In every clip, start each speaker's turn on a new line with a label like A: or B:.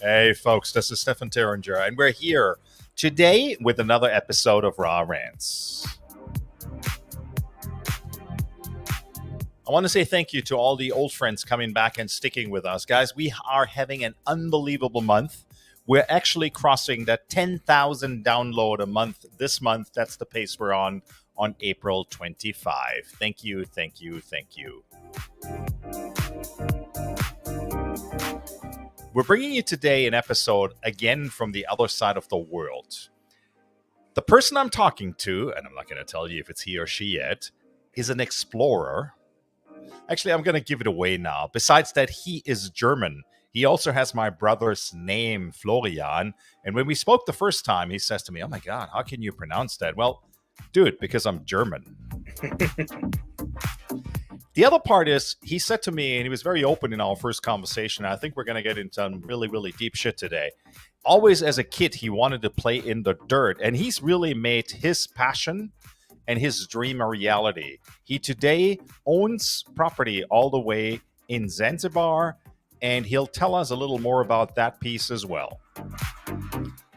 A: Hey, folks, this is Stefan Terringer, and we're here today with another episode of Rants. I want to say thank you to all the old friends coming back and sticking with us. Guys, we are having an unbelievable month. We're actually crossing that 10,000 download a month this month. That's the pace we're on April 25. Thank you, thank you, thank you. We're bringing you today an episode again from the other side of the world. The person I'm talking to, and I'm not going to tell you if it's he or she yet, is an explorer. Actually, I'm going to give it away now. Besides that, he is German. He also has my brother's name, Florian. And when we spoke the first time, he says to me, "Oh my God, how can you pronounce that?" Well, dude, because I'm German. The other part is, he said to me, and he was very open in our first conversation, I think we're going to get into some really, really deep shit today. Always as a kid, he wanted to play in the dirt, and he's really made his passion and his dream a reality. He today owns property all the way in Zanzibar, and he'll tell us a little more about that piece as well.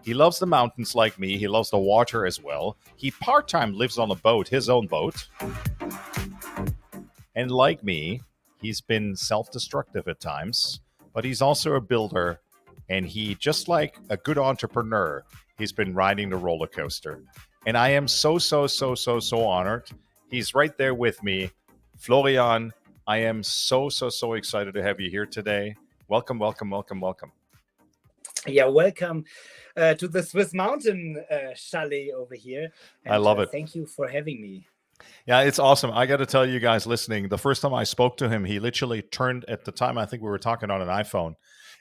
A: He loves the mountains like me. He loves the water as well. He part-time lives on a boat, his own boat. And like me, he's been self-destructive at times, but he's also a builder. And he, just like a good entrepreneur, he's been riding the roller coaster. And I am so honored. He's right there with me. Florian, I am so excited to have you here today. Welcome.
B: Yeah, welcome to the Swiss Mountain chalet over here.
A: And, I love it.
B: Thank you for having me.
A: Yeah, it's awesome. I got to tell you guys listening, the first time I spoke to him, he literally turned, at the time, I think we were talking on an iPhone,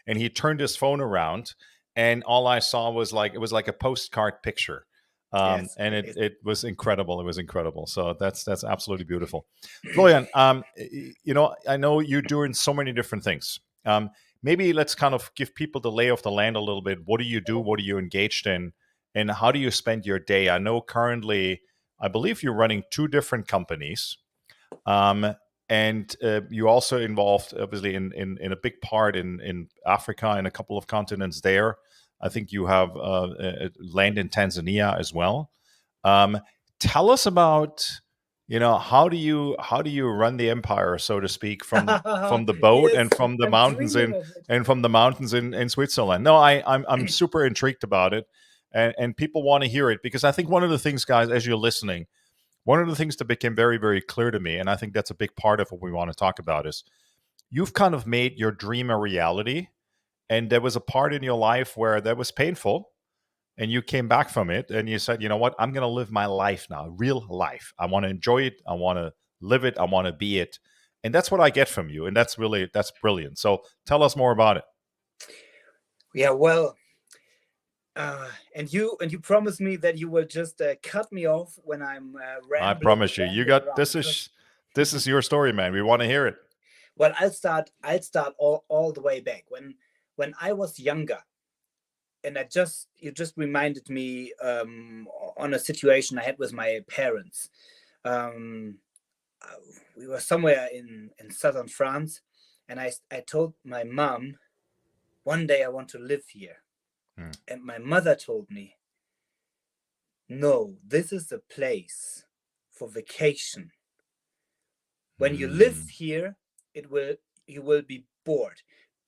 A: and he turned his phone around, and all I saw was it was like a postcard picture.
B: Yes,
A: and it was incredible. It was incredible. So that's absolutely beautiful. Florian, I know you're doing so many different things. Maybe let's kind of give people the lay of the land a little bit. What do you do? What are you engaged in? And how do you spend your day? I know currently, I believe you're running two different companies. And you're also involved, obviously, in a big part in Africa and a couple of continents there. I think you have land in Tanzania as well. Tell us about, how do you run the empire, so to speak, from the boat
B: Yes,
A: and from the mountains in Switzerland. No, I'm super intrigued about it, and people want to hear it, because I think one of the things, guys, as you're listening, one of the things that became very, very clear to me, and I think that's a big part of what we want to talk about, is you've kind of made your dream a reality. And there was a part in your life where that was painful, and you came back from it and you said, you know what, I'm going to live my life now, real life. I want to enjoy it. I want to live it. I want to be it. And that's what I get from you. And that's brilliant. So tell us more about it.
B: Yeah, well, and you promised me that you will just cut me off when I'm rambling.
A: I promise you. You got this is your story, man. We want to hear it.
B: Well, I'll start all the way back when I was younger, and you just reminded me on a situation I had with my parents. We were somewhere in southern France, and I told my mom, one day I want to live here. And my mother told me, no, this is a place for vacation. When you live here, you will be bored.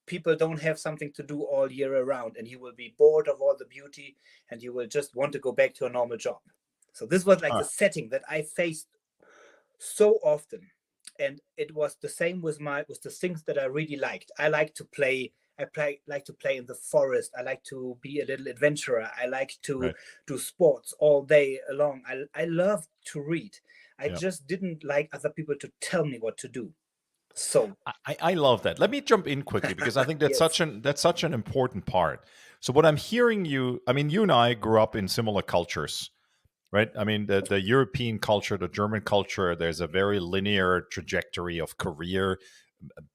B: People don't have something to do all year around, and you will be bored of all the beauty, and you will just want to go back to a normal job. So this was like the setting that I faced so often, and it was the same with the things that I really liked. I like to play. Like to play in the forest. I like to be a little adventurer. I like to do sports all day long. I love to read. I just didn't like other people to tell me what to do. So
A: I love that. Let me jump in quickly, because I think that's such an important part. So what I'm hearing you and I grew up in similar cultures, right? I mean, the European culture, the German culture, there's a very linear trajectory of career,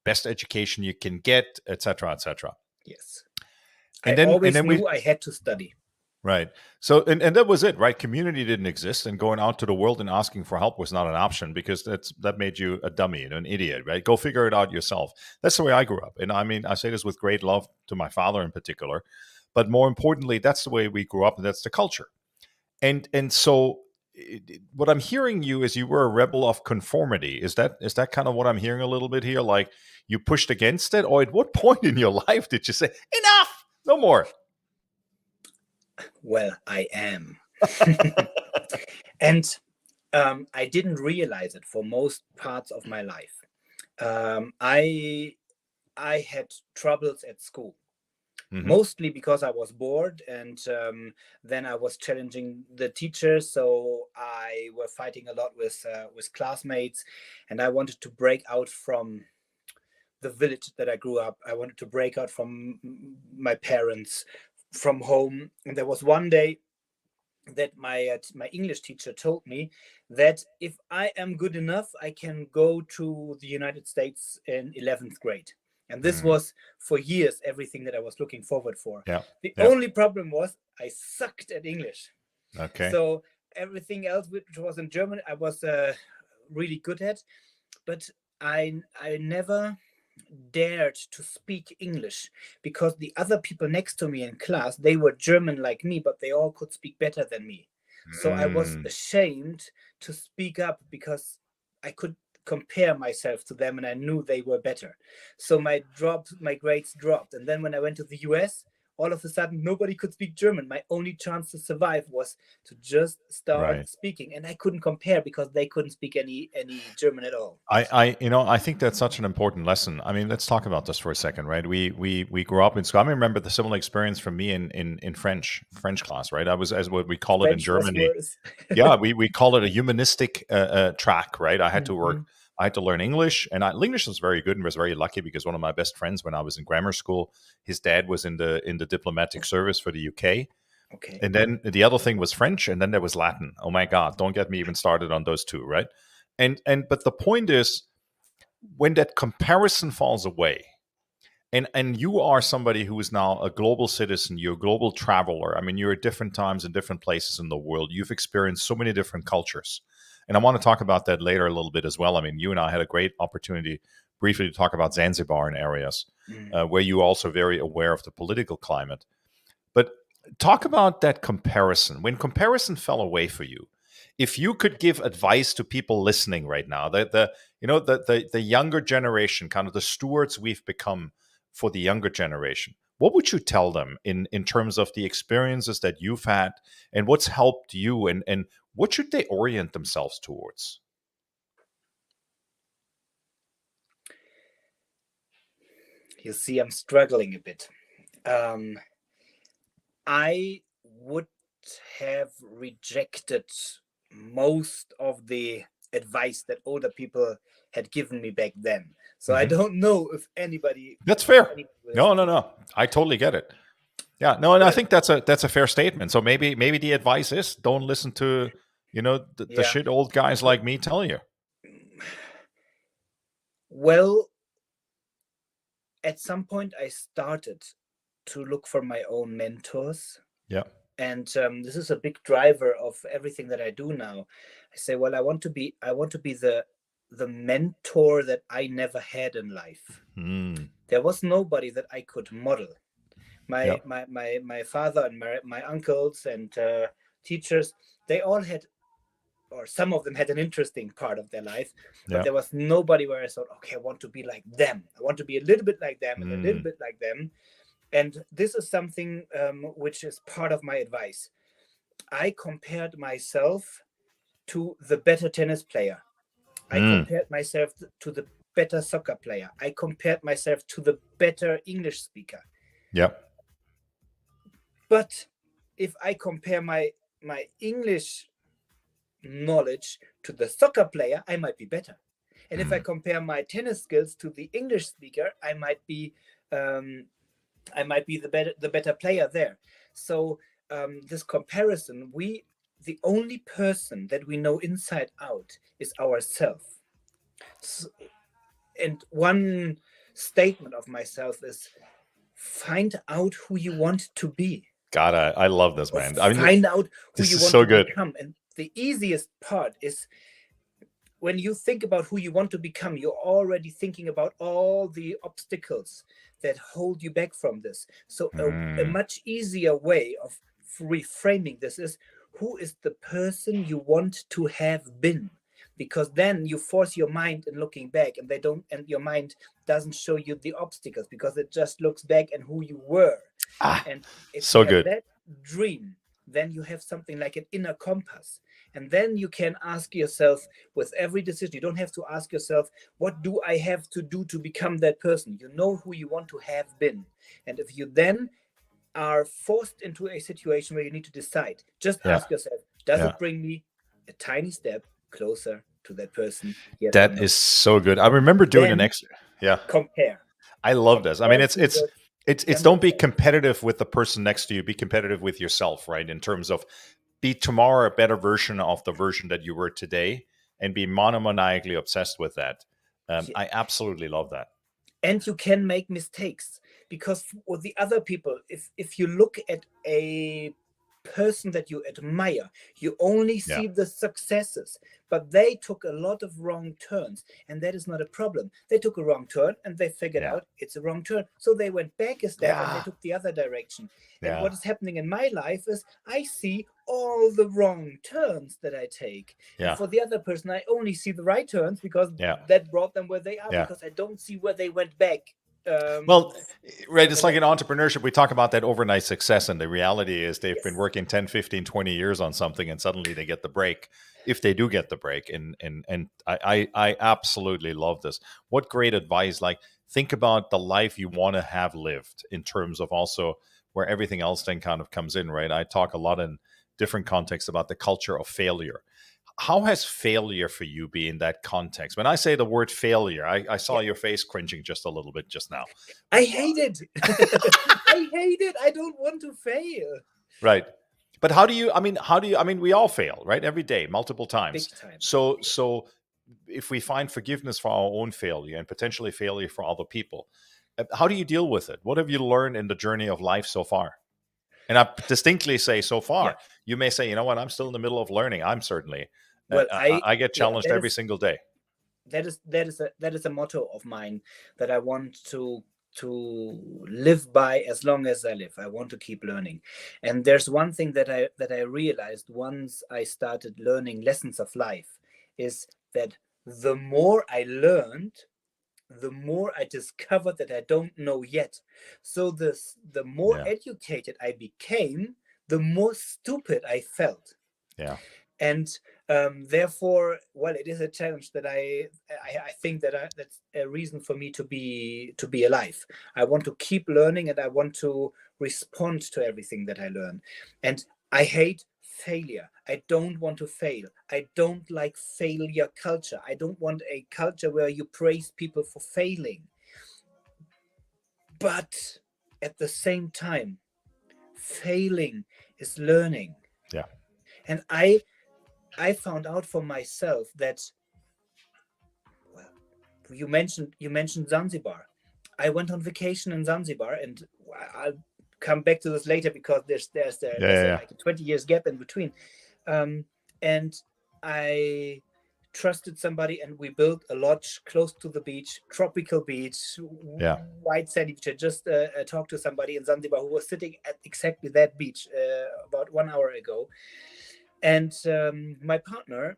A: best education you can get, etc., etc.
B: Yes. I always knew I had to study.
A: Right. So, and that was it, right? Community didn't exist, and going out to the world and asking for help was not an option because that made you a dummy and an idiot, right? Go figure it out yourself. That's the way I grew up, and I mean, I say this with great love to my father in particular, but more importantly, that's the way we grew up, and that's the culture. And so, what I'm hearing you is you were a rebel of conformity. Is that kind of what I'm hearing a little bit here? Like you pushed against it, or at what point in your life did you say enough, no more?
B: Well, I am. And I didn't realize it for most parts of my life. I had troubles at school, mostly because I was bored, and then I was challenging the teachers. So I were fighting a lot with classmates, and I wanted to break out from the village that I grew up. I wanted to break out from my parents, from home. And there was one day that my English teacher told me that if I am good enough, I can go to the United States in 11th grade. And this
A: Mhm.
B: was for years everything that I was looking forward for.
A: Yeah.
B: The
A: Yeah.
B: only problem was I sucked at English.
A: Okay.
B: So everything else which was in German, I was really good at, but I never dared to speak English because the other people next to me in class, they were German like me, but they all could speak better than me. So I was
A: Mm.
B: ashamed to speak up because I could compare myself to them and I knew they were better. So my grades dropped. And then when I went to the US, all of a sudden nobody could speak German. My only chance to survive was to just start
A: Right.
B: speaking. And I couldn't compare because they couldn't speak any German at all.
A: I think that's such an important lesson. I mean, let's talk about this for a second, right? We grew up in school. I remember the similar experience for me in French class, right? I was, as what we call it in
B: French was
A: Germany.
B: worse.
A: Yeah, we call it a humanistic track, right? I had to work.
B: Mhm.
A: I had to learn English, and English was very good, and was very lucky because one of my best friends when I was in grammar school, his dad was in the diplomatic service for the UK.
B: Okay.
A: And then the other thing was French, and then there was Latin. Oh my God, don't get me even started on those two, right? And but the point is, when that comparison falls away, and you are somebody who is now a global citizen, you're a global traveler. I mean, you're at different times in different places in the world. You've experienced so many different cultures. And I want to talk about that later a little bit as well. I mean, you and I had a great opportunity briefly to talk about Zanzibar and areas
B: Mm.
A: where you're also very aware of the political climate. But talk about that comparison. When comparison fell away for you, if you could give advice to people listening right now, the younger generation, kind of the stewards we've become for the younger generation, what would you tell them in terms of the experiences that you've had and what's helped you, and what should they orient themselves towards?
B: You see, I'm struggling a bit. Um, I would have rejected most of the advice that older people had given me back then. So I
A: Mhm.
B: don't know if anybody
A: That's fair.
B: will
A: No,
B: listen
A: no,
B: to me.
A: no. I totally get it. Yeah, no, and I
B: Well,
A: think that's a fair statement. So maybe the advice is don't listen to the
B: yeah.
A: shit old guys like me tell you.
B: Well, at some point I started to look for my own mentors.
A: Yeah.
B: And this is a big driver of everything that I do now. I say, well, I want to be the mentor that I never had in life.
A: Mm.
B: There was nobody that I could model.
A: Yeah.
B: My father and my uncles and teachers, they all had, or some of them had an interesting part of their life, but
A: Yeah.
B: there was nobody where I thought, okay, I want to be like them. I want to be a little bit like them and a little
A: Mm.
B: bit like them. And this is something which is part of my advice. I compared myself to the better tennis player. I
A: Mm.
B: compared myself to the better soccer player. I compared myself to the better English speaker.
A: Yeah.
B: But if I compare my English knowledge to the soccer player, I might be better. And if I
A: Mm.
B: compare my tennis skills to the English speaker, um, I might be the better player there. So this comparison, the only person that we know inside out is ourselves. So, and one statement of myself is find out who you want to be.
A: God, I love this,
B: Or
A: man. I mean,
B: find out who
A: this
B: you
A: is
B: want
A: so
B: to
A: good.
B: become. And the easiest part is when you think about who you want to become, you're already thinking about all the obstacles that hold you back from this. So a
A: Mm,
B: much easier way of reframing this is, who is the person you want to have been? Because then you force your mind in looking back, and your mind doesn't show you the obstacles, because it just looks back and who you were.
A: ah,
B: And if you
A: so
B: have
A: good.
B: that dream, then you have something like an inner compass. And then you can ask yourself, with every decision, you don't have to ask yourself, what do I have to do to become that person? You know who you want to have been. And if you then are forced into a situation where you need to decide, just
A: Yeah,
B: ask yourself, does
A: yeah.
B: it bring me a tiny step closer to that person? Yes or
A: That
B: no?
A: is so good. I remember doing an
B: Then
A: extra. Yeah,
B: compare.
A: I love this. I mean,
B: Compare
A: it's
B: to
A: it's
B: your
A: it's
B: younger
A: don't be
B: self.
A: competitive with the person next to you. Be competitive with yourself, right? In terms of be tomorrow a better version of the version that you were today, and be monomaniacally obsessed with that.
B: Yeah.
A: I absolutely love that.
B: And you can make mistakes, because for the other people, if you look at a person that you admire, you only
A: Yeah,
B: see the successes, but they took a lot of wrong turns, and that is not a problem. They took a wrong turn and they figured
A: yeah,
B: out it's a wrong turn, so they went back a step and they
A: yeah,
B: took the other direction. And
A: yeah,
B: what is happening in my life is, I see all the wrong turns that I take, and
A: yeah,
B: for the other person, I only see the right turns, because
A: yeah,
B: that brought them where they are,
A: yeah.
B: because I don't see where they went back
A: Well, right. It's
B: further
A: like
B: back.
A: in entrepreneurship, we talk about that overnight success. And the reality is they've been
B: Yes.
A: working 10, 15, 20 years on something and suddenly they get the break. If they do get the break. And I absolutely love this. What great advice. Like think about the life you want to have lived in terms of also where everything else then kind of comes in, right? I talk a lot in different contexts about the culture of failure. How has failure for you been in that context? When I say the word failure, I saw
B: Yeah.
A: your face cringing just a little bit just now.
B: I hate it. I hate it. I don't want to fail.
A: Right. But how do you, we all fail, right? Every day, multiple times.
B: Big time.
A: So if we find forgiveness for our own failure and potentially failure for other people, how do you deal with it? What have you learned in the journey of life so far? And I distinctly say so
B: Yeah.
A: far. You may say, you know what, I'm still in the middle of learning. I'm certainly,
B: Well,
A: I get
B: yeah,
A: challenged every single day.
B: that is a motto of mine, that I want to live by as long as I live. I want to keep learning. And there's one thing that I realized once I started learning lessons of life, is that the more I learned, the more I discovered that I don't know yet. So the more
A: Yeah.
B: educated I became, the more stupid I felt.
A: Yeah.
B: And therefore, well, it is a challenge that I think that's a reason for me to be alive. I want to keep learning, and I want to respond to everything that I learn. And I hate failure. I don't want to fail. I don't like failure culture. I don't want a culture where you praise people for failing. But at the same time, failing is learning.
A: Yeah.
B: And I found out for myself that, well, you mentioned Zanzibar. I went on vacation in Zanzibar, and I'll come back to this later, because
A: Yeah.
B: there's
A: Yeah. Yeah.
B: like a 20 years gap in between. And I trusted somebody, and we built a lodge close to the beach, tropical beach,
A: Yeah.
B: white sandy beach. I just talked to somebody in Zanzibar who was sitting at exactly that beach about 1 hour ago. And my partner,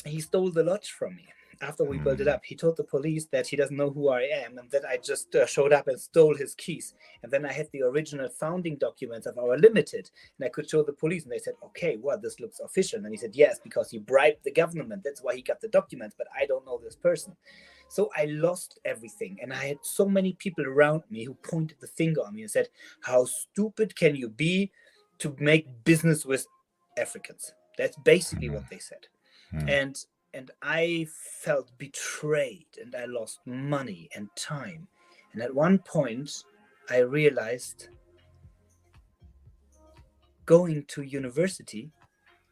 B: he stole the lodge from me after we built it
A: Mm,
B: up. He told the police that he doesn't know who I am, and that I just showed up and stole his keys. And then I had the original founding documents of our limited, and I could show the police, and they said, okay, well, this looks official. And he said, yes, because he bribed the government. That's why he got the documents, but I don't know this person. So I lost everything. And I had so many people around me who pointed the finger on me and said, how stupid can you be to make business with Africans? That's basically
A: mm,
B: what they said.
A: mm.
B: And I felt betrayed, and I lost money and time. And at one point, I realized, going to university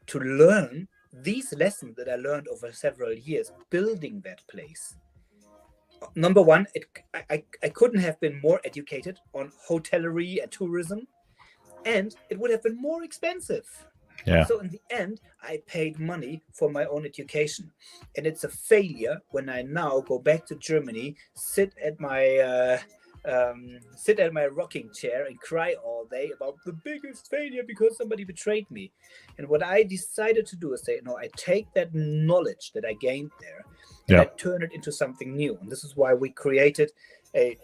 B: to learn these lessons that I learned over several years, building that place. Number one, I couldn't have been more educated on hotellery and tourism. and it would have been more expensive.
A: Yeah.
B: So in the end, I paid money for my own education, and it's a failure when I now go back to Germany, sit at my rocking chair and cry all day about the biggest failure because somebody betrayed me. And what I decided to do is say, no, I take that knowledge that I gained there and
A: Yeah.
B: I turn it into something new. And this is why we created a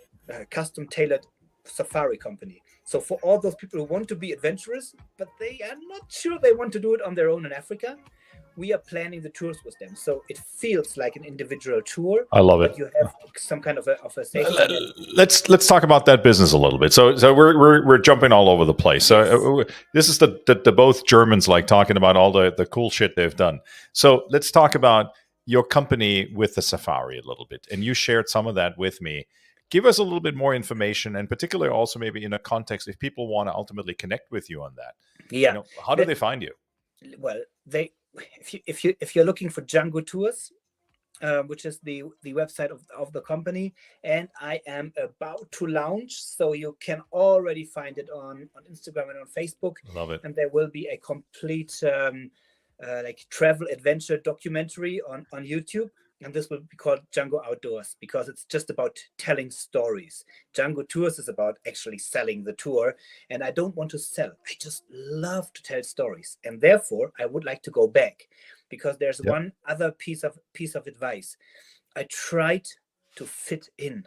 B: custom tailored safari company. So for all those people who want to be adventurous, but they are not sure they want to do it on their own in Africa, we are planning the tours with them. So it feels like an individual tour,
A: I love it.
B: but you have some kind of a safety net.
A: Let's talk about that business a little bit. So we're jumping all over the place. So this is the both Germans like talking about all the cool shit they've done. So let's talk about your company with the safari a little bit. And you shared some of that with me. Give us a little bit more information, and particularly also maybe in a context if people want to ultimately connect with you on that.
B: Yeah.
A: You know, how do they find you?
B: Well, if you're looking for Django Tours, which is the website of the company, and I am about to launch, so you can already find it on Instagram and on Facebook.
A: Love it.
B: And there will be a complete like travel adventure documentary on YouTube. And this will be called Django Outdoors because it's just about telling stories. Django Tours is about actually selling the tour. And I don't want to sell. I just love to tell stories. And therefore, I would like to go back because there's one other piece of advice. I tried to fit in.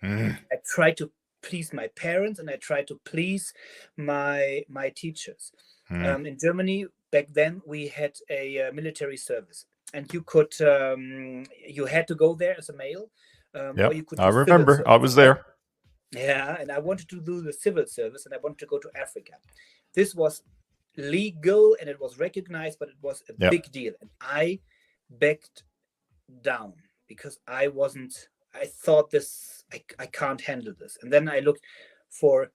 B: I tried to please my parents and I tried to please my teachers. In Germany, back then, we had a military service. And you could, you had to go there as a male, or you could.
A: I remember. I was there.
B: Yeah, and I wanted to do the civil service, and I wanted to go to Africa. This was legal and it was recognized, but it was a big deal. And I backed down because I wasn't. I thought this. I can't handle this. And then I looked for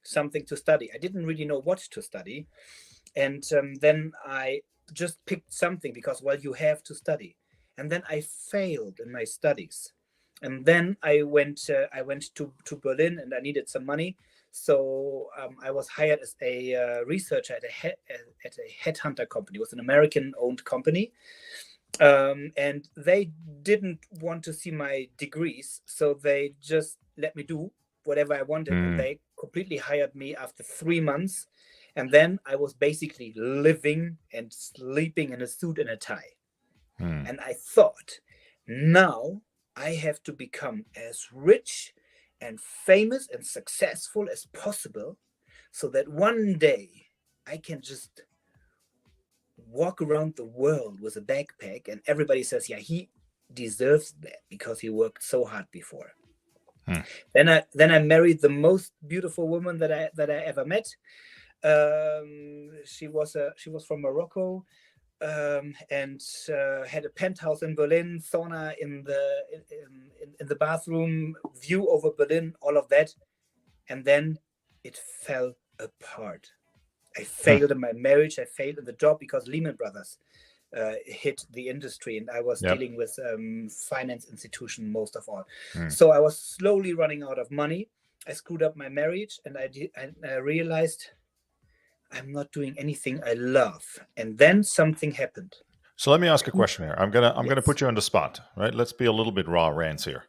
B: something to study. I didn't really know what to study, and then I just picked something because, well, you have to study. And then I failed in my studies. And then I went to Berlin and I needed some money. So I was hired as a researcher at a headhunter company. It was an American-owned company. And they didn't want to see my degrees. So they just let me do whatever I wanted. And they completely hired me after 3 months. And then I was basically living and sleeping in a suit and a tie. And I thought, now I have to become as rich and famous and successful as possible so that one day I can just walk around the world with a backpack and everybody says, yeah, he deserves that because he worked so hard before. Then I married the most beautiful woman that I ever met. She was from Morocco, and had a penthouse in Berlin, sauna in the bathroom, view over Berlin, all of that, and then it fell apart. I failed in my marriage. I failed in the job because Lehman Brothers hit the industry, and I was dealing with finance institution most of all. So I was slowly running out of money. I screwed up my marriage, and I realized I'm not doing anything I love. And then something happened.
A: So let me ask a question here. I'm gonna put you on the spot, right? Let's be a little bit raw, Rants here.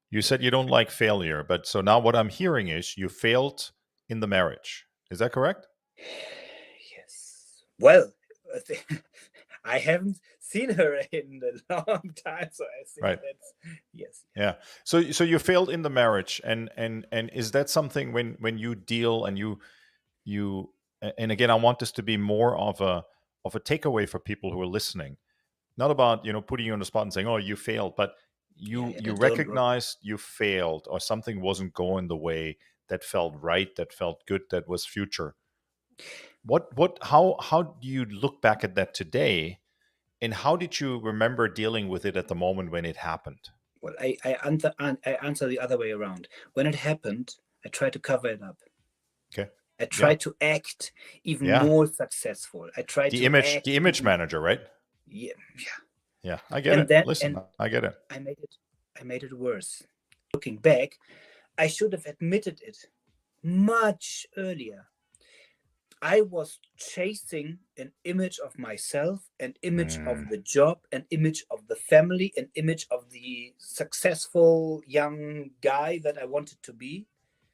A: You said you don't like failure, but so now what I'm hearing is you failed in the marriage. Is that correct?
B: Yes. Well, I haven't seen her in a long time, so I think that's yes.
A: Yeah. So you failed in the marriage, and is that something when you deal and you and again, I want this to be more of a takeaway for people who are listening, not about putting you on the spot and saying, "Oh, you failed," but you recognized you failed or something wasn't going the way that felt right, that felt good, that was future. How do you look back at that today, and how did you remember dealing with it at the moment when it happened?
B: Well, I answer the other way around. When it happened, I tried to cover it up.
A: Okay.
B: I tried to act even more successful. I tried
A: the image manager, right?
B: Yeah.
A: I get it. Listen, I get it.
B: I made it worse. Looking back, I should have admitted it much earlier. I was chasing an image of myself, an image
A: Mm.
B: of the job, an image of the family, an image of the successful young guy that I wanted to be.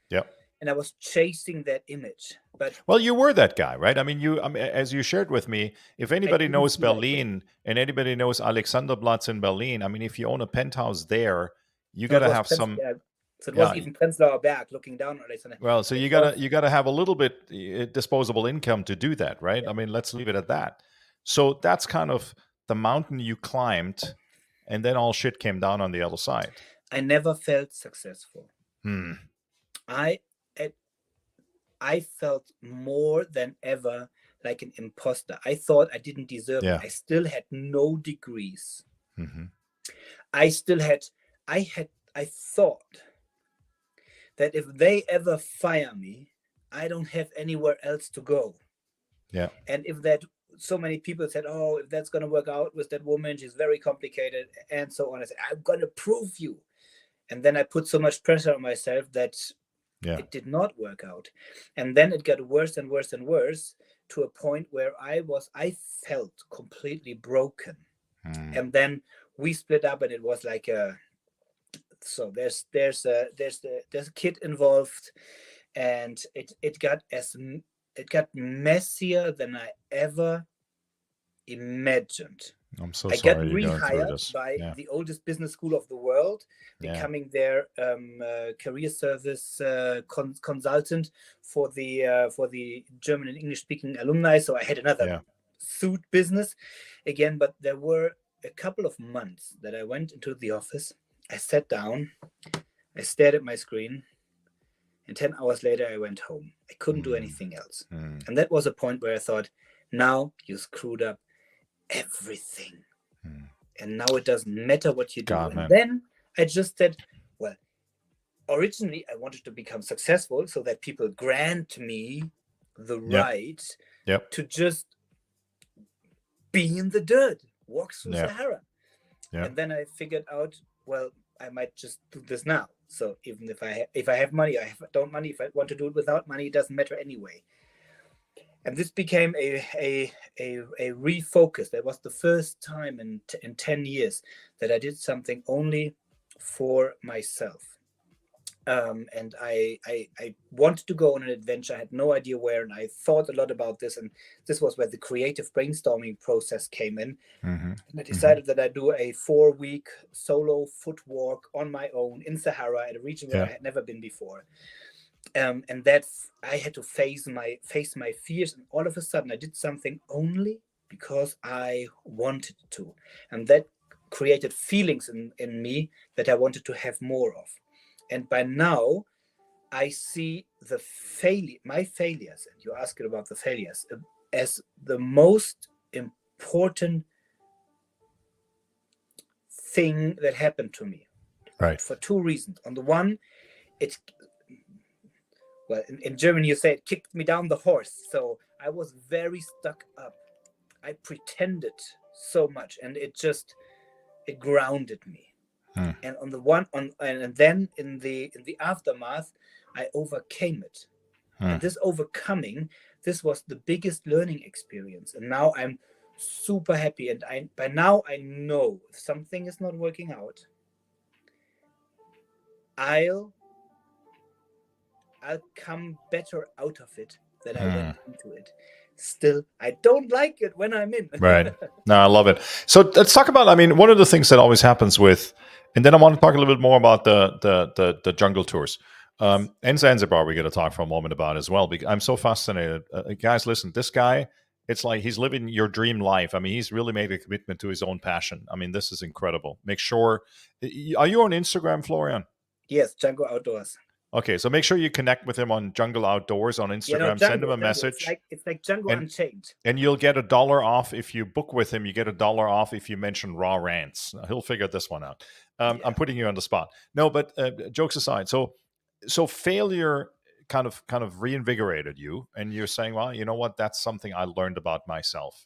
A: Yep.
B: And I was chasing that image, but
A: Well, you were that guy, right? I mean, as you shared with me, if
B: I
A: anybody
B: didn't
A: knows
B: see like him.
A: Berlin and anybody knows Alexanderplatz in Berlin, I mean, if you own a penthouse there, you
B: No,
A: got
B: it
A: to
B: was
A: have some,
B: Yeah, so it was
A: yeah.
B: even Prenzlauer Berg looking down on Alexander.
A: Well, so
B: It
A: you
B: was,
A: gotta have a little bit disposable income to do that, right?
B: yeah,
A: I mean, let's leave it at that. So that's kind of the mountain you climbed, and then all shit came down on the other side.
B: I never felt successful.
A: Hmm.
B: I I felt more than ever like an imposter. I thought I didn't deserve it.
A: Yeah.
B: I still had no degrees.
A: Hmm.
B: I still had, I thought that if they ever fire me, I don't have anywhere else to go.
A: Yeah.
B: And if that, so many people said, oh, if that's going to work out with that woman, she's very complicated, and so on. I said, I'm going to prove you. And then I put so much pressure on myself that
A: Yeah.
B: it did not work out. And then it got worse and worse and worse, to a point where I felt completely broken.
A: Hmm.
B: And then we split up, and it was like so there's a kid involved, and it got messier than I ever imagined.
A: I'm so
B: I got
A: sorry you're going through
B: rehired
A: this.
B: by
A: Yeah.
B: the oldest business school of the world,
A: Yeah.
B: becoming their career service consultant for the German and English speaking alumni. So I had another
A: Yeah.
B: suit business again, but there were a couple of months that I went into the office. I sat down, I stared at my screen, and 10 hours later I went home. I couldn't do anything else. And that was a point where I thought, now you screwed up everything. And now it doesn't matter what you do.
A: God,
B: and
A: man.
B: then I just said, well, originally I wanted to become successful so that people grant me the
A: Yep.
B: right
A: Yep.
B: to just be in the dirt, walk through
A: Yeah.
B: Sahara.
A: Yeah.
B: And then I figured out, well, I might just do this now. So even if I have money, I don't money. If I want to do it without money, it doesn't matter anyway. And this became a refocus. That was the first time in 10 years that I did something only for myself. And I wanted to go on an adventure. I had no idea where, and I thought a lot about this. And this was where the creative brainstorming process came in.
A: Mm-hmm.
B: And I decided that I do a 4-week solo foot walk on my own in Sahara, at a region where I had never been before. And that I had to face my fears, and all of a sudden I did something only because I wanted to, and that created feelings in me that I wanted to have more of. And by now I see my failures, and you asked about the failures, as the most important thing that happened to me.
A: Right.
B: For 2 reasons. On the one, in German you say it kicked me down the horse. So I was very stuck up. I pretended so much, and it grounded me. And on the one and then in the aftermath, I overcame it. And this overcoming, this was the biggest learning experience. And now I'm super happy. And by now I know if something is not working out, I'll come better out of it than I went into it. Still, I don't like it when I'm in.
A: Right. No, I love it. So let's talk about, I mean, one of the things that always happens with, and then I want to talk a little bit more about the jungle tours. And Zanzibar, we're going to talk for a moment about as well, because I'm so fascinated. Guys, listen, this guy, it's like he's living your dream life. I mean, he's really made a commitment to his own passion. I mean, this is incredible. Make sure, are you on Instagram, Florian?
B: Yes, Jungle Outdoors.
A: Okay, so make sure you connect with him on Jungle Outdoors on Instagram. Send him a message.
B: It's like Jungle Unchained.
A: And you'll get $1 off if you book with him. You get $1 off if you mention Raw Rants. He'll figure this one out. I'm putting you on the spot. No, but jokes aside. So failure kind of reinvigorated you, and you're saying, well, you know what? That's something I learned about myself.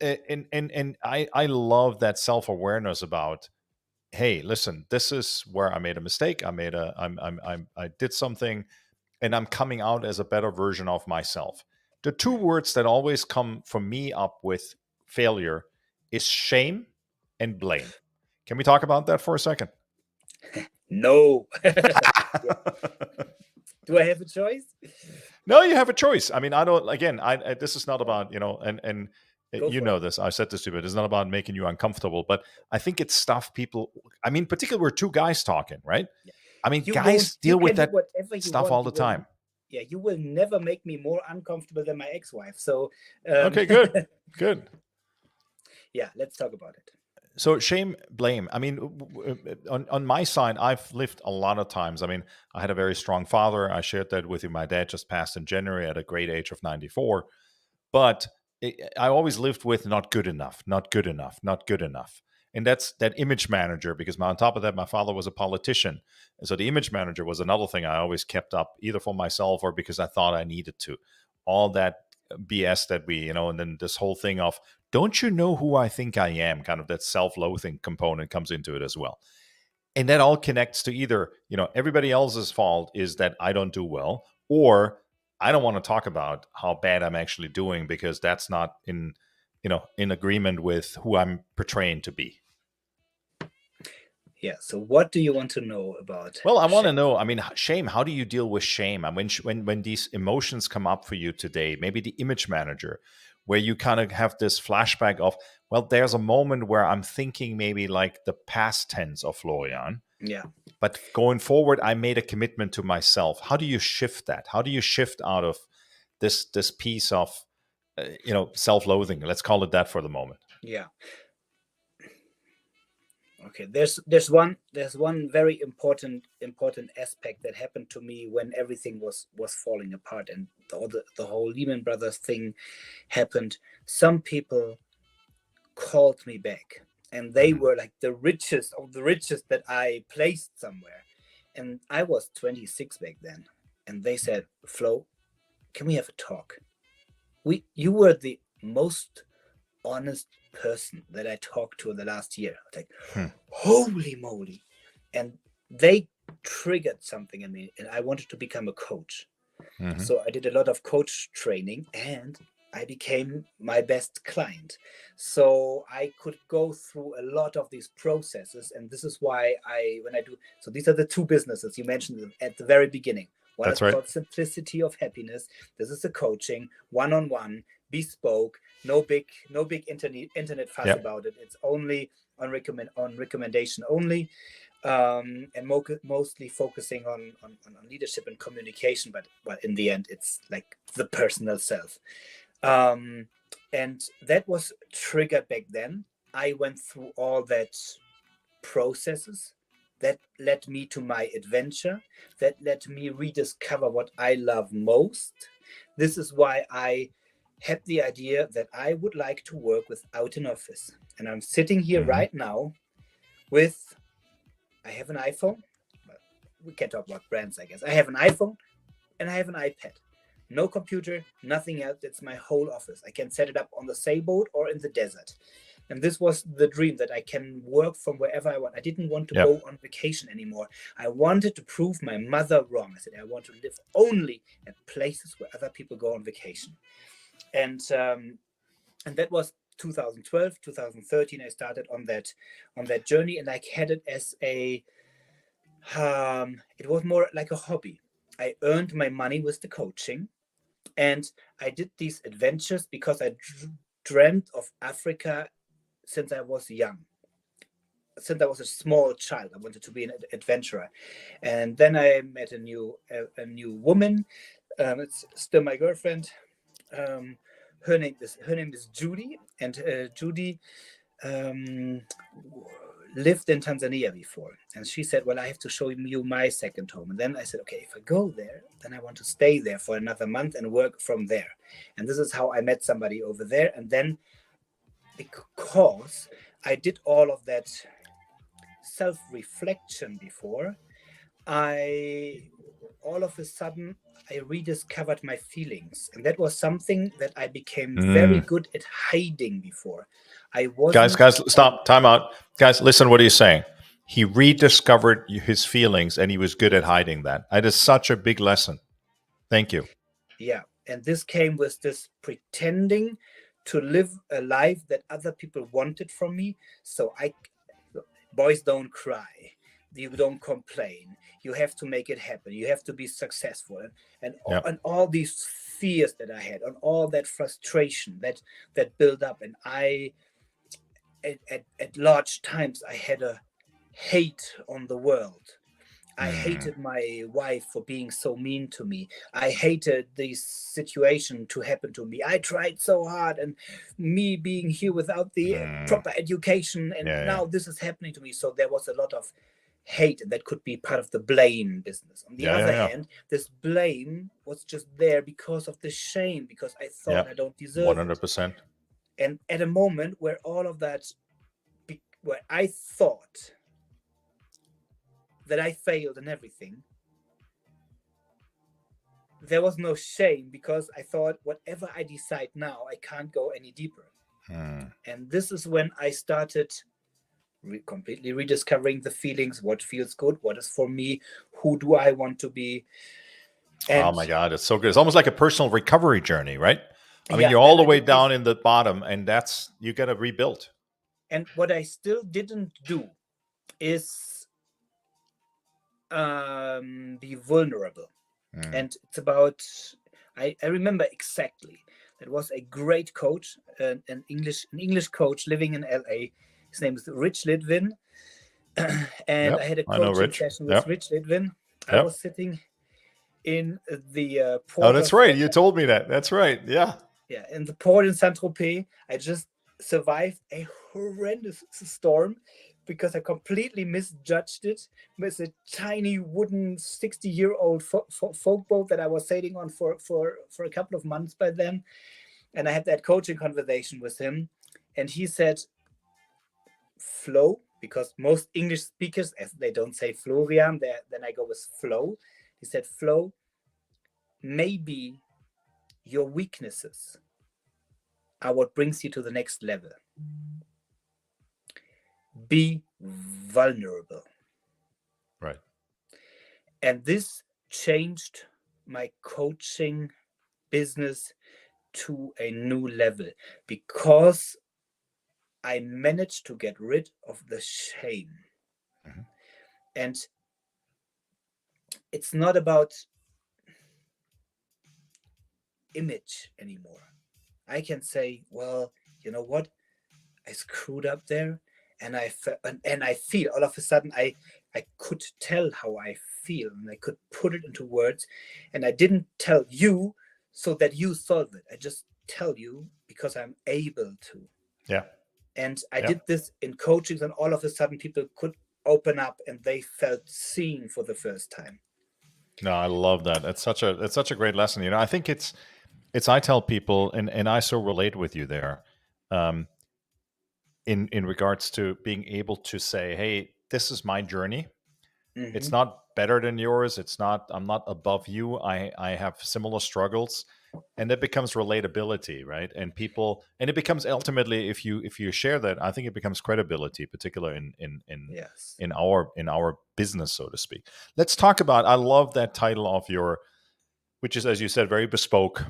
A: And I love that self-awareness about, hey, listen, this is where I made a mistake. I did something, and I'm coming out as a better version of myself. the two words that always come from me up with failure is shame and blame. Can we talk about that for a second?
B: No. Yeah. Do I have a choice?
A: No, you have a choice. I mean, I don't. Again, this is not about and
B: Go
A: you
B: for
A: know
B: it.
A: this. I said this to you, but it's not about making you uncomfortable. But I think it's stuff people. I mean, particularly we're two guys talking, right?
B: Yeah.
A: I mean,
B: You won't.
A: guys
B: You
A: deal with
B: can do
A: that
B: whatever you
A: stuff
B: want.
A: all the time.
B: Yeah, you will never make me more uncomfortable than my ex-wife. So,
A: Okay, good, good.
B: Yeah, let's talk about it.
A: So shame, blame. I mean, on my side, I've lived a lot of times. I mean, I had a very strong father. I shared that with you. My dad just passed in January at a great age of 94. But I always lived with not good enough, not good enough, not good enough. And that's that image manager, because on top of that, my father was a politician. And so the image manager was another thing I always kept up, either for myself or because I thought I needed to. All that BS that and then this whole thing of, don't you know who I think I am? Kind of that self-loathing component comes into it as well. And that all connects to either, everybody else's fault is that I don't do well, or I don't want to talk about how bad I'm actually doing because that's not in agreement with who I'm portraying to be.
B: Yeah. So, what do you want to know about?
A: Well, I want to
B: shame?
A: know. I mean, shame. How do you deal with shame? And when these emotions come up for you today, maybe the image manager, where you kind of have this flashback of, well, there's a moment where I'm thinking maybe like the past tense of Florian.
B: Yeah.
A: But going forward, I made a commitment to myself. How do you shift that? How do you shift out of this piece of self-loathing? Let's call it that for the moment.
B: Yeah. Okay. There's one very important aspect that happened to me when everything was falling apart and the whole Lehman Brothers thing happened. Some people called me back, and they were like the richest of the richest that I placed somewhere. And I was 26 back then. And they said, Flo, can we have a talk? You were the most honest person that I talked to in the last year. Like, holy moly. And they triggered something in me, and I wanted to become a coach. So I did a lot of coach training, and I became my best client. So I could go through a lot of these processes. And this is why so these are the two businesses you mentioned at the very beginning. One
A: That's
B: is
A: right.
B: called Simplicity of Happiness. This is a coaching, one-on-one, bespoke, no big internet fuss about it. It's only on recommendation only. And mostly focusing on leadership and communication, but in the end, it's like the personal self. And that was triggered back then. I went through all that processes that led me to my adventure, that let me rediscover what I love most. This is why I had the idea that I would like to work without an office. And I'm sitting here right now with, I have an iPhone. We can talk about brands, I guess. I have an iPhone and I have an iPad. No computer, nothing else. It's my whole office. I can set it up on the sailboat or in the desert. And this was the dream, that I can work from wherever I want. I didn't want to go on vacation anymore. I wanted to prove my mother wrong. I said, I want to live only at places where other people go on vacation. And that was 2012, 2013. I started on that journey, and I had it as it was more like a hobby. I earned my money with the coaching, and I did these adventures because I dreamt of Africa since I was young. Since I was a small child, I wanted to be an adventurer. And then I met a new woman. It's still my girlfriend. Her name is Judy, and Judy lived in Tanzania before, and she said, well, I have to show you my second home. And then I said, okay, if I go there, then I want to stay there for another month and work from there. And this is how I met somebody over there. And then, because I did all of that self-reflection before, all of a sudden I rediscovered my feelings, and that was something that I became very good at hiding before. I wasn't.
A: Guys, stop. Time out. Guys, listen what he's saying. He rediscovered his feelings, and he was good at hiding that. That is such a big lesson. Thank you.
B: Yeah. And this came with this pretending to live a life that other people wanted from me. So boys don't cry. You don't complain. You have to make it happen. You have to be successful.
A: Yeah.
B: And all these fears that I had, and all that frustration that built up. And at large times, I had a hate on the world. I hated my wife for being so mean to me. I hated this situation to happen to me. I tried so hard, and me being here without the proper education, and
A: Yeah.
B: now this is happening to me. So there was a lot of hate, and that could be part of the blame business. On the other hand, this blame was just there because of the shame, because I thought I don't deserve
A: 100%.
B: it. And at a moment where all of that, where I thought that I failed and everything, there was no shame, because I thought, whatever I decide now, I can't go any deeper. And this is when I started completely rediscovering the feelings, what feels good, what is for me, who do I want to be. And
A: oh my God, it's so good. It's almost like a personal recovery journey, right? I mean, you're all the way down in the bottom, and you got to rebuild.
B: And what I still didn't do is be vulnerable. And it's about, I remember exactly, that was a great coach, an English coach living in LA. His name is Rich Lidwin. And I had a coaching session with Rich Lidwin. I was sitting in the port.
A: Oh, that's right. You told me that. That's right. Yeah.
B: Yeah, in the port in Saint-Tropez. I just survived a horrendous storm because I completely misjudged it with a tiny wooden 60-year-old folk boat that I was sailing on for a couple of months by then. And I had that coaching conversation with him. And he said, Flo, because most English speakers, as they don't say Florian, then I go with Flo. He said, Flo, maybe your weaknesses are what brings you to the next level. Be vulnerable.
A: Right.
B: And this changed my coaching business to a new level, because I managed to get rid of the shame. And it's not about image anymore. I can say, well, you know what? I screwed up there, and I feel all of a sudden I could tell how I feel, and I could put it into words. And I didn't tell you so that you solve it. I just tell you because I'm able to.
A: Yeah.
B: And I did this in coachings, and all of a sudden people could open up, and they felt seen for the first time.
A: No, I love that. It's such a great lesson. You know, I think it's I tell people, and I so relate with you there, in regards to being able to say, hey, this is my journey. It's not better than yours. I'm not above you. I have similar struggles, and it becomes relatability, right? And it becomes ultimately, if you share that, I think it becomes credibility, particularly in our business, so to speak. Let's talk about, I love that title of which is, as you said, very bespoke,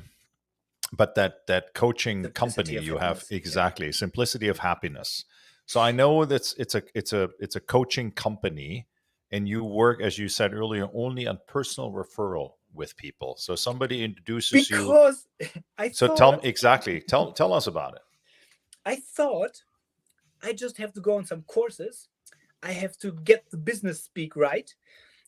A: but that coaching company you have, exactly, Simplicity of Happiness. So I know that it's a coaching company, and you work, as you said earlier, only on personal referral with people. So somebody introduces you.
B: Because
A: tell us about it.
B: I thought I just have to go on some courses. I have to get the business speak right,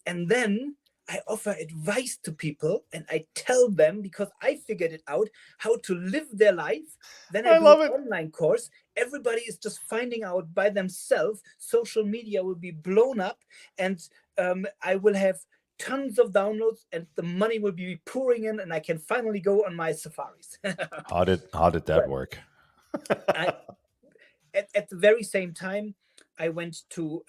B: and then I offer advice to people, and I tell them, because I figured it out, how to live their life. Then I do an online course. Everybody is just finding out by themselves. Social media will be blown up, and I will have tons of downloads, and the money will be pouring in, and I can finally go on my safaris.
A: How did that work?
B: At the very same time, I went to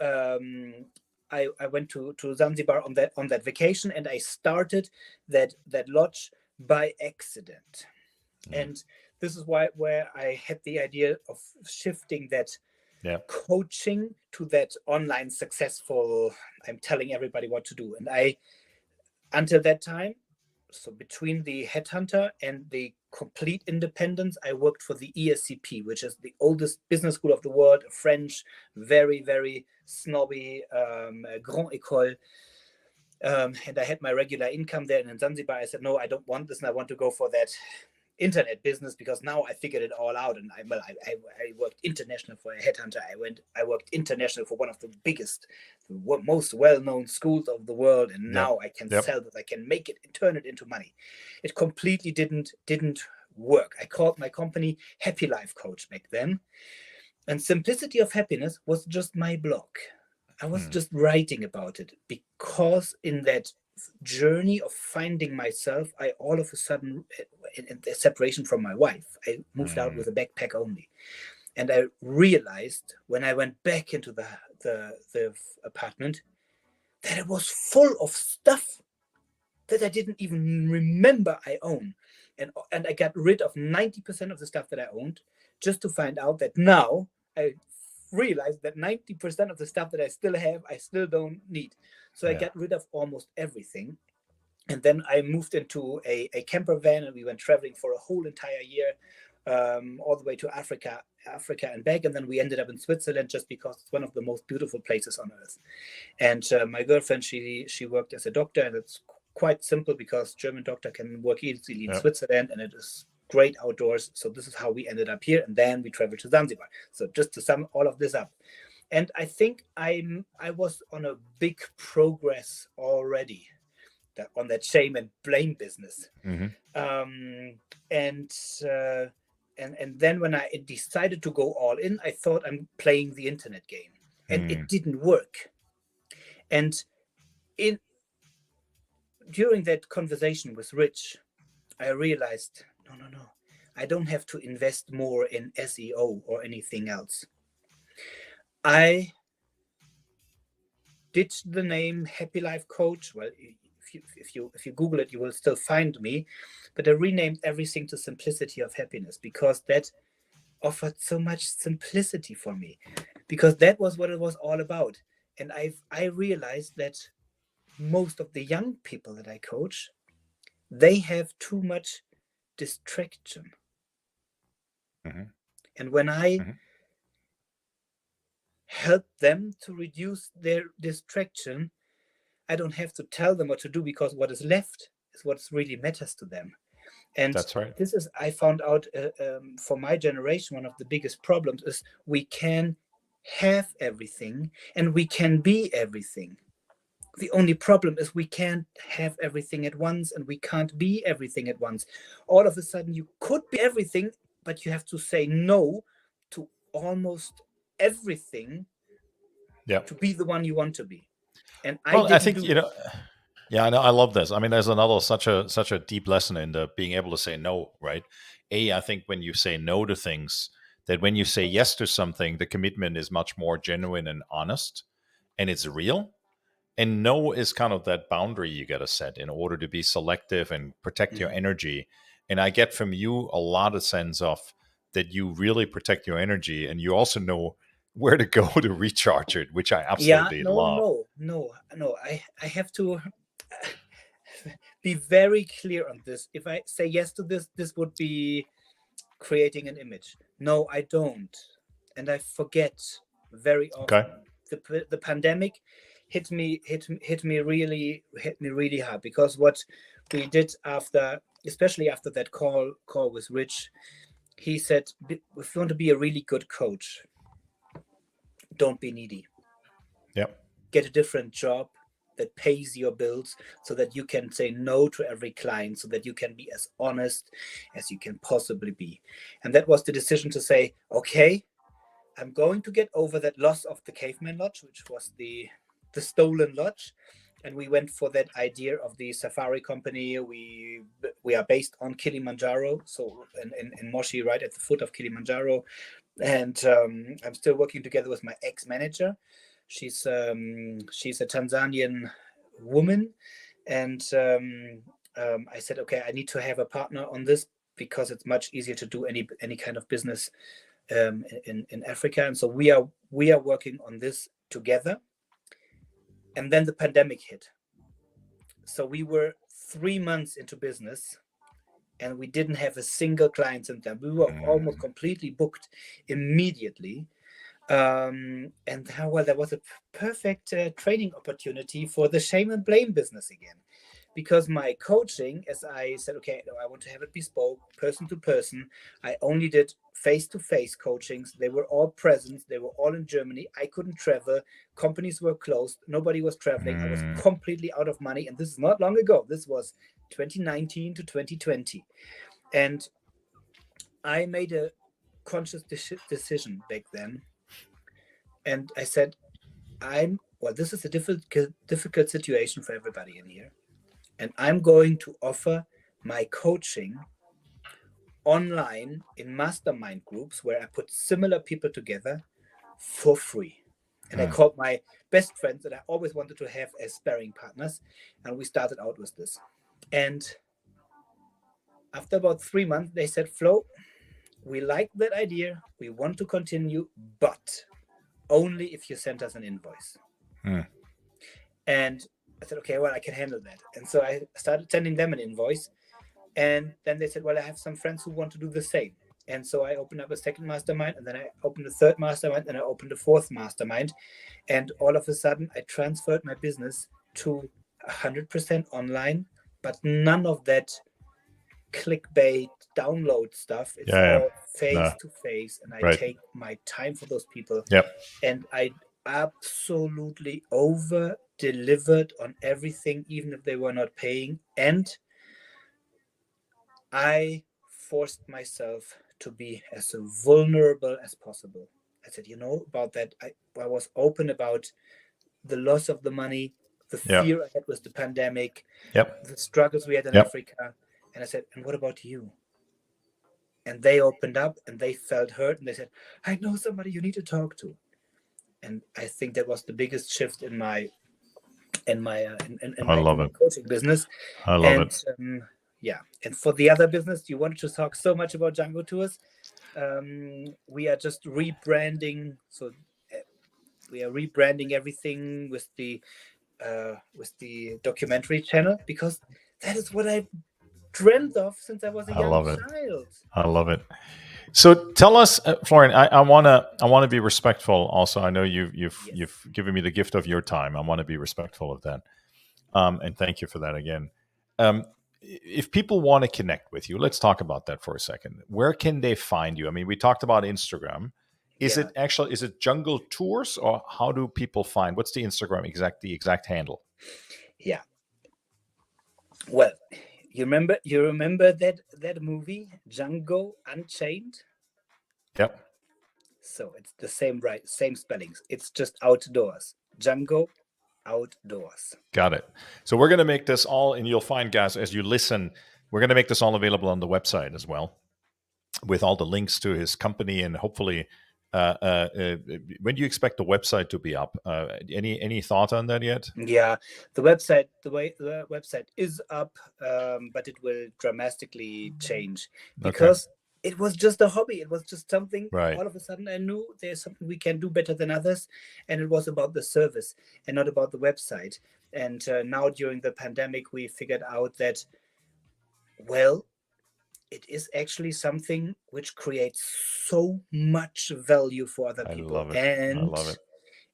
B: I went to Zanzibar on that vacation, and I started that lodge by accident. And this is where I had the idea of shifting that coaching to that online successful, I'm telling everybody what to do. And I, until that time, So between the headhunter and the complete independence, I worked for the ESCP, which is the oldest business school of the world, a French, very, very snobby grand école. And I had my regular income there. And in Zanzibar, I said, no, I don't want this. And I want to go for that internet business, because now I figured it all out. And I worked international for a headhunter. I worked international for one of the biggest, most well-known schools of the world. And now I can sell this. I can make it and turn it into money. It completely didn't work. I called my company Happy Life Coach back then. And Simplicity of Happiness was just my blog. I was just writing about it, because in that journey of finding myself, I all of a sudden, in the separation from my wife, I moved out with a backpack only. And I realized when I went back into the apartment that it was full of stuff that I didn't even remember I owned. And I got rid of 90% of the stuff that I owned, just to find out that now I realized that 90% of the stuff that I still have, I still don't need. So I got rid of almost everything. And then I moved into a camper van, and we went traveling for a whole entire year, all the way to Africa and back. And then we ended up in Switzerland, just because it's one of the most beautiful places on earth. And my girlfriend, she worked as a doctor, and it's quite simple, because German doctor can work easily in Switzerland, and it is great outdoors. So this is how we ended up here. And then we traveled to Zanzibar. So just to sum all of this up. And I think I was on a big progress already on that shame and blame business. And then when I decided to go all in, I thought I'm playing the internet game, and it didn't work. And during that conversation with Rich, I realized, no, I don't have to invest more in SEO or anything else. I ditched the name Happy Life Coach. Well, if you Google it, you will still find me. But I renamed everything to Simplicity of Happiness, because that offered so much simplicity for me, because that was what it was all about. And I realized that most of the young people that I coach, they have too much distraction. And when I help them to reduce their distraction, I don't have to tell them what to do, because what is left is what really matters to them. And
A: that's right.
B: This is, I found out for my generation, one of the biggest problems is we can have everything and we can be everything. The only problem is we can't have everything at once, and we can't be everything at once. All of a sudden, you could be everything, but you have to say no to almost everything to be the one you want to be. And I think
A: yeah, I know. I love this. I mean, there's another such a deep lesson in the being able to say no, right? I think when you say no to things, that when you say yes to something, the commitment is much more genuine and honest, and it's real. And no is kind of that boundary you got to set in order to be selective and protect your energy. And I get from you a lot of sense of that you really protect your energy, and you also know where to go to recharge it, which I absolutely love.
B: No. I have to be very clear on this. If I say yes to this, this would be creating an image. No, I don't. And I forget very often. Okay. The pandemic hit me really hard, because what we did especially after that call with Rich, he said, if you want to be a really good coach, don't be needy. Get a different job that pays your bills, so that you can say no to every client, so that you can be as honest as you can possibly be. And that was the decision to say, okay, I'm going to get over that loss of the Caveman Lodge, which was the stolen lodge. And we went for that idea of the safari company. We are based on Kilimanjaro, so in Moshi, right at the foot of Kilimanjaro. And I'm still working together with my ex-manager. She's a Tanzanian woman. And I said, okay, I need to have a partner on this, because it's much easier to do any kind of business in Africa. And so we are working on this together. And then the pandemic hit. So we were 3 months into business, and we didn't have a single client in them. We were almost completely booked immediately. And well, there was a perfect training opportunity for the shame and blame business again, because my coaching, as I said, okay, I want to have it bespoke, person to person. I only did face-to-face coachings. They were all present. They were all in Germany. I couldn't travel. Companies were closed. Nobody was traveling. I was completely out of money. And this is not long ago. This was 2019 to 2020. And I made a conscious decision back then. And I said, this is a difficult situation for everybody in here. And I'm going to offer my coaching online in mastermind groups where I put similar people together for free. And I called my best friends that I always wanted to have as sparring partners. And we started out with this. And after about 3 months, they said, Flo, we like that idea. We want to continue, but only if you send us an invoice. And I said, okay, well, I can handle that. And so I started sending them an invoice. And then they said, well, I have some friends who want to do the same. And so I opened up a second mastermind, and then I opened a third mastermind, and I opened a fourth mastermind. And all of a sudden, I transferred my business to 100% online, but none of that clickbait download stuff. It's all face to face, and I take my time for those people. And I absolutely over delivered on everything, even if they were not paying. And I forced myself to be as vulnerable as possible. I said, about that. I was open about the loss of the money, the fear I had with the pandemic, the struggles we had in Africa. And I said, and what about you? And they opened up and they felt hurt. And they said, I know somebody you need to talk to. And I think that was the biggest shift in my coaching business.
A: I love it.
B: And for the other business, you wanted to talk so much about Django Tours. We are just rebranding. So we are rebranding everything with the documentary channel, because that is what I dreamt of since I was a young child.
A: I love it. So tell us, Florian. I want to be respectful. Also, I know you've given me the gift of your time. I want to be respectful of that, and thank you for that again. If people want to connect with you, let's talk about that for a second. Where can they find you? I mean, we talked about Instagram. Is it Jungle Tours, or how do people find? What's the Instagram the exact handle?
B: Yeah. Well, you remember that movie Django Unchained?
A: Yep.
B: So it's the same spellings. It's just outdoors. Django Outdoors.
A: Got it. So we're going to make this all, and you'll find, guys, as you listen, we're going to make this all available on the website as well, with all the links to his company, and hopefully, when do you expect the website to be up? Any thought on that yet?
B: Yeah, the website is up, but it will dramatically change, because it was just a hobby. It was just something. All of a sudden, I knew there's something we can do better than others, and it was about the service and not about the website. And now during the pandemic, we figured out that, well, it is actually something which creates so much value for other people. And I love it.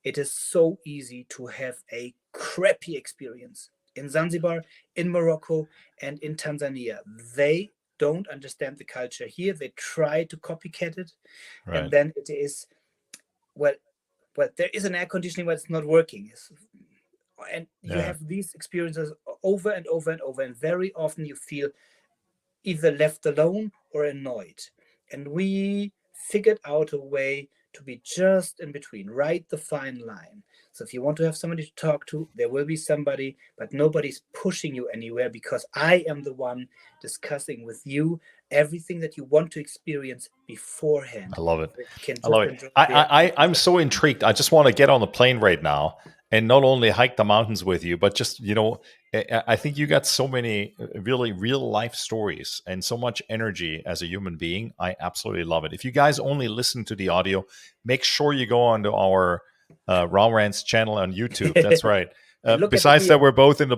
B: It is so easy to have a crappy experience in Zanzibar, in Morocco, and in Tanzania. They don't understand the culture here. They try to copycat it. And then it is, well, there is an air conditioning, but it's not working. And you have these experiences over and over and over. And very often you feel either left alone or annoyed. And we figured out a way to be just in between, right the fine line. So if you want to have somebody to talk to, there will be somebody, but nobody's pushing you anywhere, because I am the one discussing with you everything that you want to experience beforehand.
A: I love it. I'm so intrigued. I just want to get on the plane right now and not only hike the mountains with you, but just, I think you got so many really real life stories and so much energy as a human being. I absolutely love it. If you guys only listen to the audio, make sure you go onto our Rants channel on YouTube. That's right.
B: And look at the
A: Besides that,
B: beard.
A: we're both in the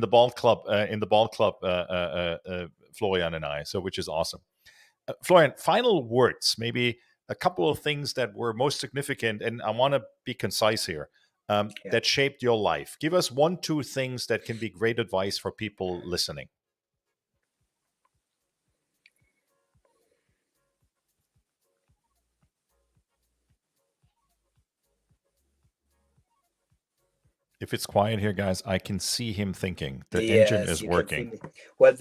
A: ball club, Florian and I. So, which is awesome. Florian, final words, maybe a couple of things that were most significant, and I want to be concise here,
B: Yeah.
A: that shaped your life. Give us 1-2 things that can be great advice for people listening. If it's quiet here, guys, I can see him thinking. The engine is
B: you
A: working.
B: Can see me. Well,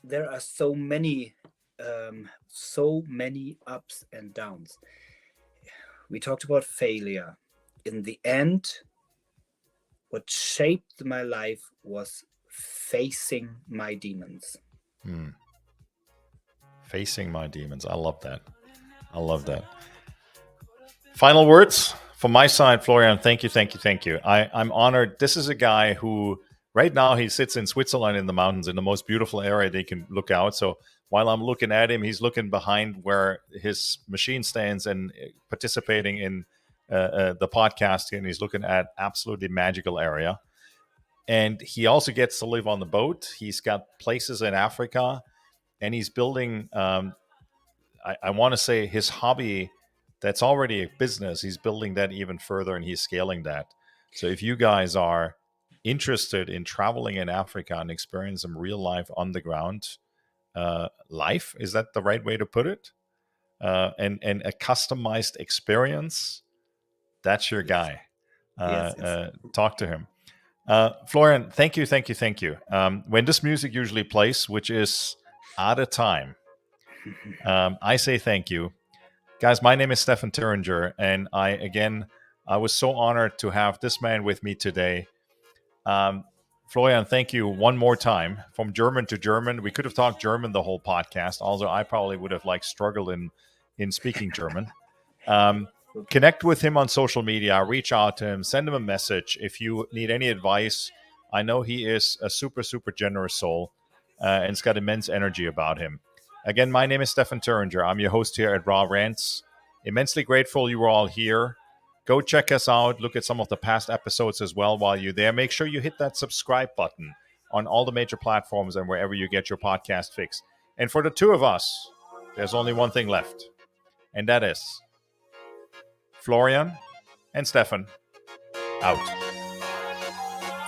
B: there are so many ups and downs. We talked about failure. In the end, what shaped my life was facing my demons.
A: Facing my demons. I love that. I love that. Final words from my side, Florian. Thank you. I'm honored. This is a guy who right now he sits in Switzerland in the mountains in the most beautiful area they can look out. So while I'm looking at him, he's looking behind where his machine stands and participating in the podcast, and he's looking at absolutely magical area. And he also gets to live on the boat. He's got places in Africa, and he's building. I want to say his hobby. That's already a business. He's building that even further, and he's scaling that. So if you guys are interested in traveling in Africa and experience some real life on the ground life, is that the right way to put it? And a customized experience, that's your guy.
B: Yes.
A: Talk to him. Florian, thank you. When this music usually plays, which is out of time, I say thank you. Guys, my name is Stefan Thüringer, and I was so honored to have this man with me today. Florian, thank you one more time. From German to German, we could have talked German the whole podcast, although I probably would have struggled in speaking German. Connect with him on social media, reach out to him, send him a message if you need any advice. I know he is a super, super generous soul, and it's got immense energy about him. Again, my name is Stefan Thüringer. I'm your host here at Rants. Immensely grateful you were all here. Go check us out. Look at some of the past episodes as well while you're there. Make sure you hit that subscribe button on all the major platforms and wherever you get your podcast fix. And for the two of us, there's only one thing left, and that is Florian and Stefan out.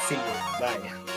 B: See you. Bye.